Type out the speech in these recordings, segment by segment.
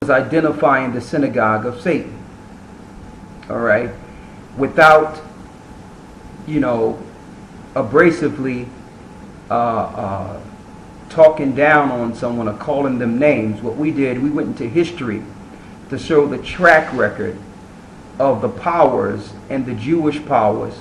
was identifying the synagogue of Satan. All right, without, abrasively talking down on someone or calling them names. What we did, we went into history to show the track record of the powers and the Jewish powers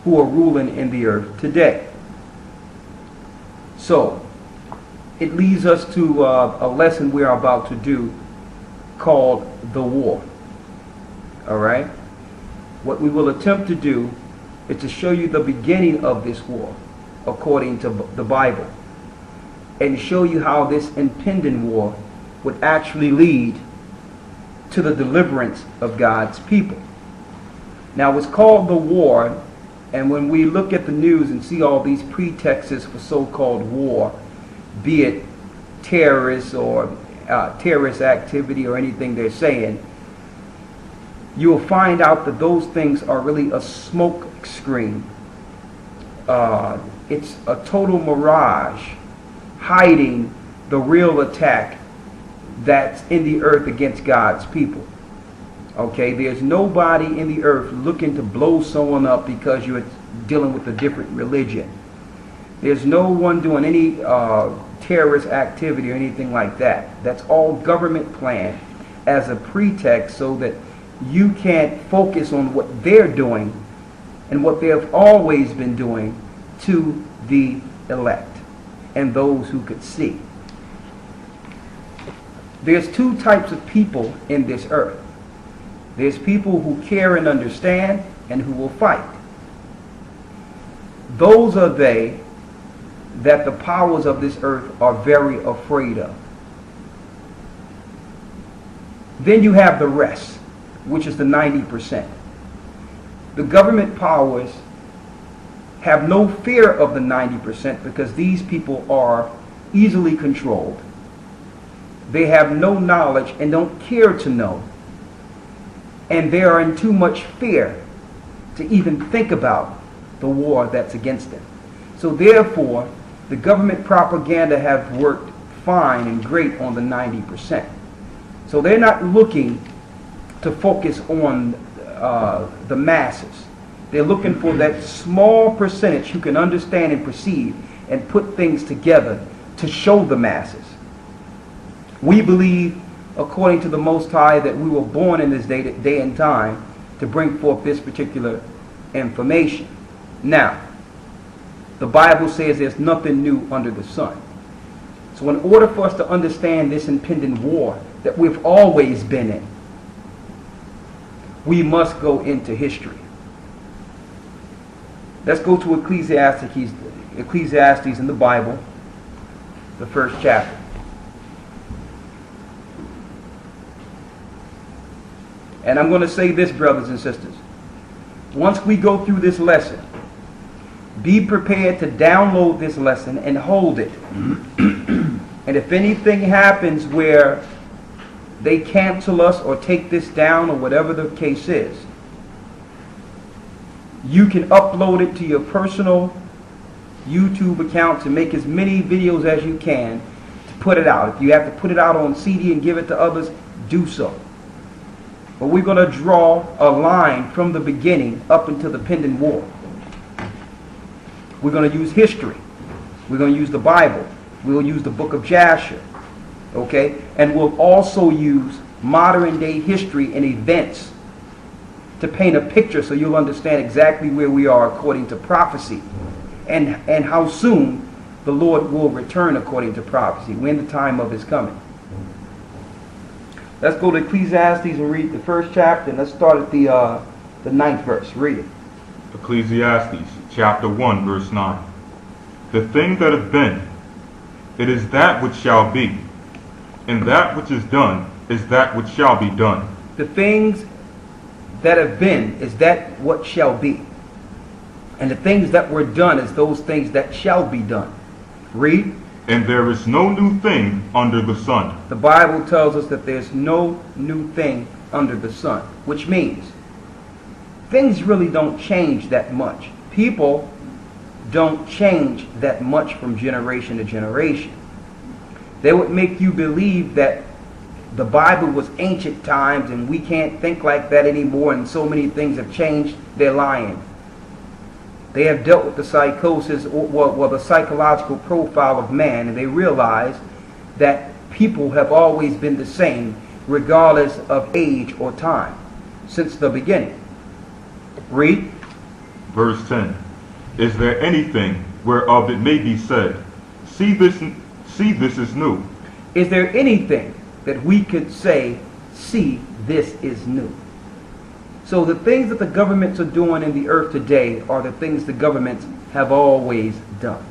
who are ruling in the earth today. So it leads us to a lesson we're about to do called the war. All right? What we will attempt to do is to show you the beginning of this war according to the Bible, and show you how this impending war would actually lead to the deliverance of God's people. Now, it's called the war, and when we look at the news and see all these pretexts for so-called war, be it terrorists or terrorist activity or anything they're saying, you'll find out that those things are really a smoke screen. It's a total mirage hiding the real attack that's in the earth against God's people. Okay, there's nobody in the earth looking to blow someone up because you're dealing with a different religion. There's no one doing any terrorist activity or anything like that. That's all government planned as a pretext so that you can't focus on what they're doing and what they have always been doing to the elect and those who could see. There's two types of people in this earth. There's people who care and understand and who will fight. Those are they that the powers of this earth are very afraid of. Then you have the rest, which is the 90%. The government powers have no fear of the 90% because these people are easily controlled. They have no knowledge and don't care to know. And they are in too much fear to even think about the war that's against them. So therefore, the government propaganda have worked fine and great on the 90%. So they're not looking to focus on the masses. They're looking for that small percentage who can understand and perceive and put things together to show the masses. We believe, according to the Most High, that we were born in this day and time to bring forth this particular information. Now, the Bible says there's nothing new under the sun. So in order for us to understand this impending war that we've always been in, we must go into history. Let's go to Ecclesiastes in the Bible, the first chapter. And I'm going to say this, brothers and sisters. Once we go through this lesson, be prepared to download this lesson and hold it. And if anything happens where they cancel us or take this down or whatever the case is, you can upload it to your personal YouTube account to make as many videos as you can to put it out. If you have to put it out on CD and give it to others, do so. But we're going to draw a line from the beginning up until the pending war. We're going to use history. We're going to use the Bible. We'll use the book of Jasher. Okay? And we'll also use modern day history and events to paint a picture so you'll understand exactly where we are according to prophecy and how soon the Lord will return according to prophecy, when the time of his coming. Let's go to Ecclesiastes and read the first chapter, and let's start at the 9th verse. Read it. Ecclesiastes chapter 1 verse 9. The thing that hath been, it is that which shall be, and that which is done is that which shall be done. The things that have been is that what shall be. And the things that were done is those things that shall be done. Read. And there is no new thing under the sun. The Bible tells us that there's no new thing under the sun, which means things really don't change that much. People don't change that much from generation to generation. They would make you believe that the Bible was ancient times and we can't think like that anymore and so many things have changed, they're lying. They have dealt with the psychosis or the psychological profile of man, and they realize that people have always been the same regardless of age or time since the beginning. Read. Verse 10. Is there anything whereof it may be said, see this is new? Is there anything that we could say, see, this is new? So the things that the governments are doing in the earth today are the things the governments have always done.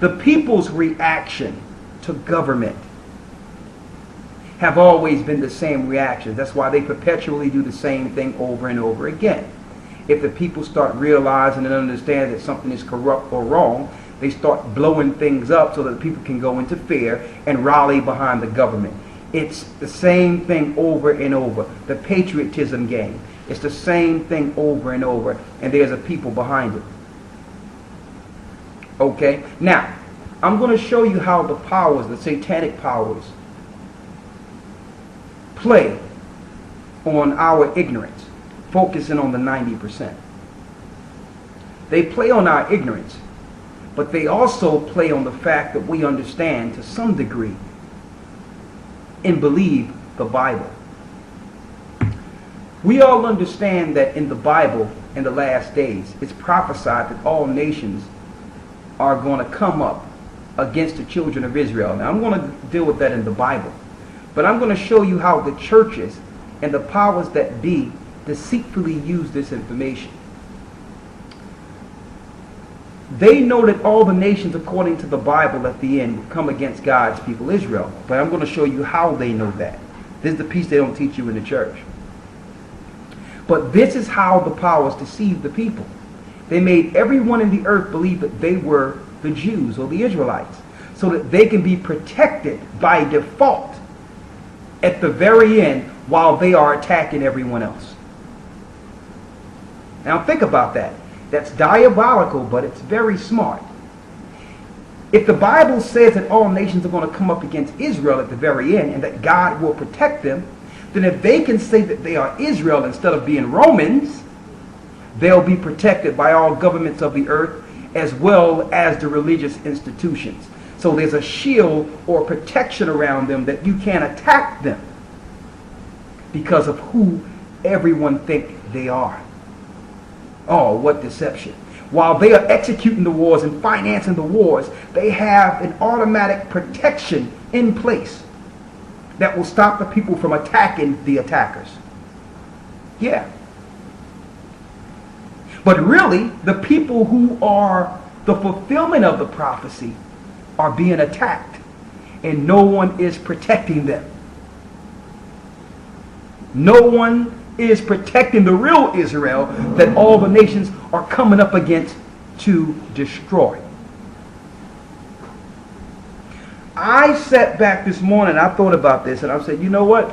The people's reaction to government have always been the same reaction. That's why they perpetually do the same thing over and over again. If the people start realizing and understand that something is corrupt or wrong, they start blowing things up so that people can go into fear and rally behind the government. It's the same thing over and over. The patriotism game. It's the same thing over and over. And there's a people behind it. Okay? Now, I'm going to show you how the powers, the satanic powers, play on our ignorance, focusing on the 90%. They play on our ignorance, but they also play on the fact that we understand to some degree and believe the Bible. We all understand that in the Bible, in the last days, it's prophesied that all nations are going to come up against the children of Israel. Now, I'm going to deal with that in the Bible. But I'm going to show you how the churches and the powers that be deceitfully use this information. They know that all the nations, according to the Bible at the end, will come against God's people, Israel. But I'm going to show you how they know that. This is the piece they don't teach you in the church. But this is how the powers deceived the people. They made everyone in the earth believe that they were the Jews or the Israelites, so that they can be protected by default at the very end while they are attacking everyone else. Now think about that. That's diabolical, but it's very smart. If the Bible says that all nations are going to come up against Israel at the very end and that God will protect them, then if they can say that they are Israel instead of being Romans, they'll be protected by all governments of the earth as well as the religious institutions. So there's a shield or protection around them that you can't attack them because of who everyone think they are. Oh, what deception. While they are executing the wars and financing the wars, they have an automatic protection in place that will stop the people from attacking the attackers. Yeah. But really, the people who are the fulfillment of the prophecy are being attacked, and no one is protecting them. No one is protecting the real Israel that all the nations are coming up against to destroy. I sat back this morning, I thought about this, and I said, you know what?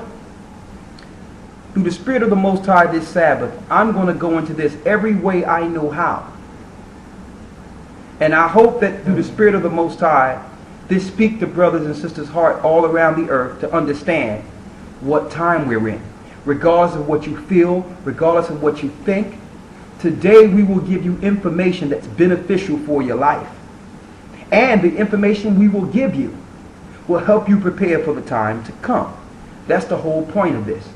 Through the Spirit of the Most High this Sabbath, I'm going to go into this every way I know how. And I hope that through the Spirit of the Most High, this speak to brothers and sisters' heart all around the earth to understand what time we're in. Regardless of what you feel, regardless of what you think, today we will give you information that's beneficial for your life. And the information we will give you will help you prepare for the time to come. That's the whole point of this.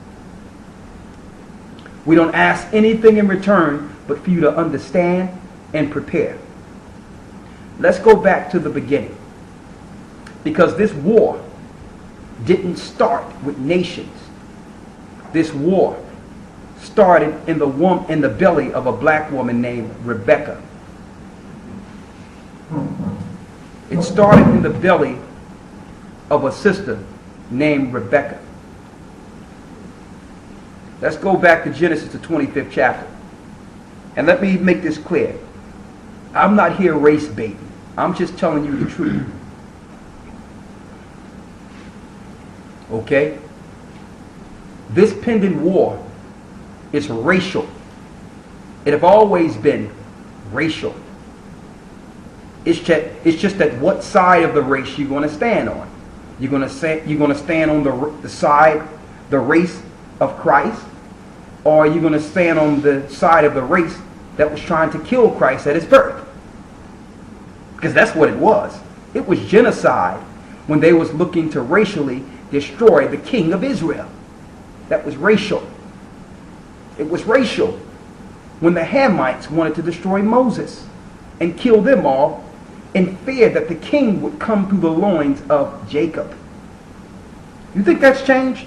We don't ask anything in return but for you to understand and prepare. Let's go back to the beginning. Because this war didn't start with nations. This war started in the belly of a black woman named Rebecca. It started in the belly of a sister named Rebecca. Let's go back to Genesis, the 25th chapter. And let me make this clear. I'm not here race baiting. I'm just telling you the truth. Okay? This pending war is racial. It have always been racial. It's just that what side of the race you're going to stand on. You're going to stand on the side, the race of Christ, or are you going to stand on the side of the race that was trying to kill Christ at his birth? Because that's what it was. It was genocide when they was looking to racially destroy the king of Israel. That was racial. It was racial when the Hamites wanted to destroy Moses and kill them all in fear that the king would come through the loins of Jacob. You think that's changed?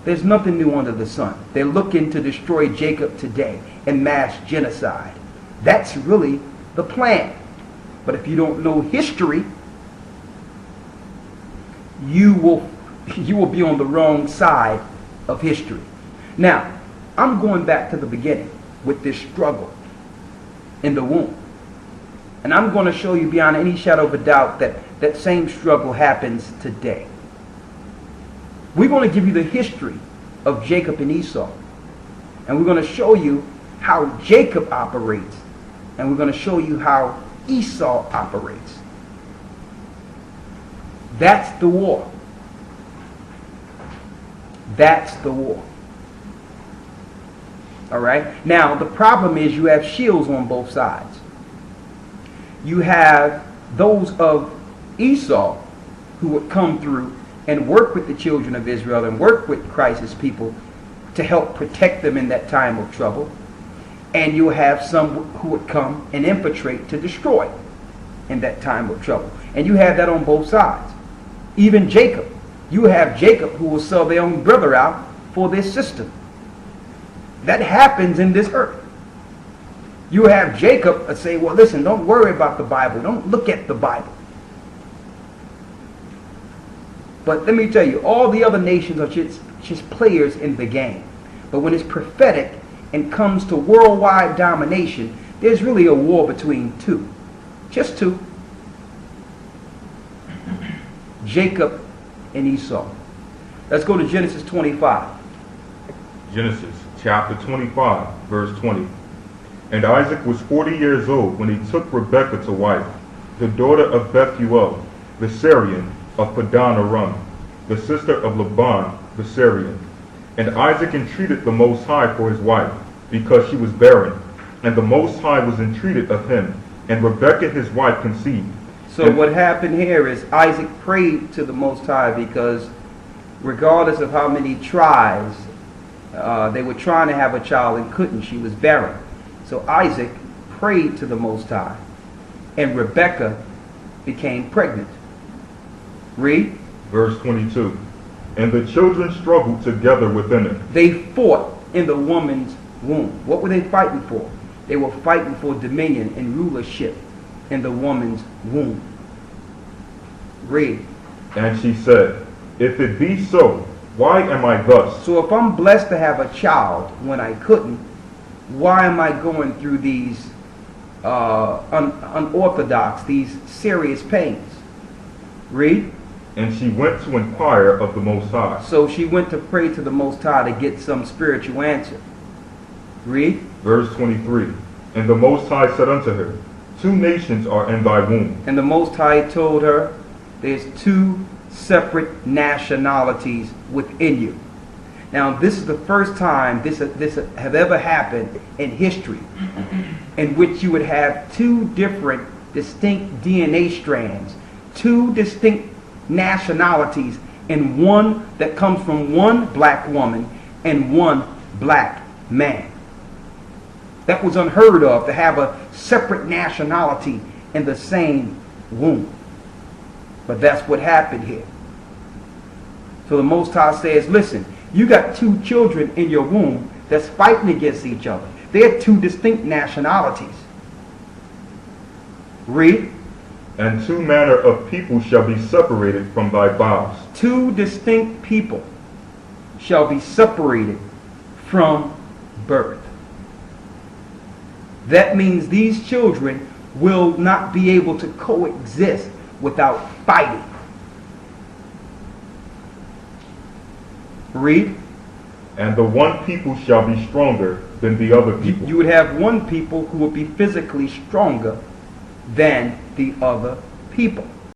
There's nothing new under the sun. They're looking to destroy Jacob today in mass genocide. That's really the plan. But if you don't know history, you will be on the wrong side of history. Now, I'm going back to the beginning with this struggle in the womb. And I'm going to show you beyond any shadow of a doubt that that same struggle happens today. We're going to give you the history of Jacob and Esau. And we're going to show you how Jacob operates. And we're going to show you how Esau operates. That's the war. That's the war. All right? Now, the problem is you have shields on both sides. You have those of Esau who would come through and work with the children of Israel and work with Christ's people to help protect them in that time of trouble. And you have some who would come and infiltrate to destroy in that time of trouble. And you have that on both sides. Even Jacob. You have Jacob who will sell their own brother out for this system. That happens in this earth. You have Jacob say, well, listen, don't worry about the Bible. Don't look at the Bible. But let me tell you, all the other nations are just players in the game. But when it's prophetic and comes to worldwide domination, there's really a war between two. Just two. Jacob and Esau. Let's go to Genesis 25. Genesis chapter 25, verse 20. And Isaac was 40 years old when he took Rebekah to wife, the daughter of Bethuel, the Syrian of Padan Aram, the sister of Laban, the Syrian. And Isaac entreated the Most High for his wife, because she was barren. And the Most High was entreated of him, and Rebekah his wife conceived. So what happened here is Isaac prayed to the Most High because regardless of how many tries, they were trying to have a child and couldn't. She was barren. So Isaac prayed to the Most High, and Rebekah became pregnant. Read. Verse 22. And the children struggled together within it. They fought in the woman's womb. What were they fighting for? They were fighting for dominion and rulership in the woman's womb. Read. And she said, if it be so, why am I thus? So if I'm blessed to have a child when I couldn't, why am I going through these unorthodox, these serious pains? Read. And she went to inquire of the Most High. So she went to pray to the Most High to get some spiritual answer. Read. Verse 23. And the Most High said unto her, 2 nations are in thy womb. And the Most High told her, there's 2 separate nationalities within you. Now, this is the first time this have ever happened in history in which you would have 2 different distinct DNA strands, 2 distinct nationalities, and one that comes from one black woman and one black man. That was unheard of, to have a separate nationality in the same womb. But that's what happened here. So the Most High says, listen, you got 2 children in your womb that's fighting against each other. They're 2 distinct nationalities. Read. And 2 manner of people shall be separated from thy bowels. 2 distinct people shall be separated from birth. That means these children will not be able to coexist without fighting. Read. And the one people shall be stronger than the other people. You would have one people who would be physically stronger than the other people.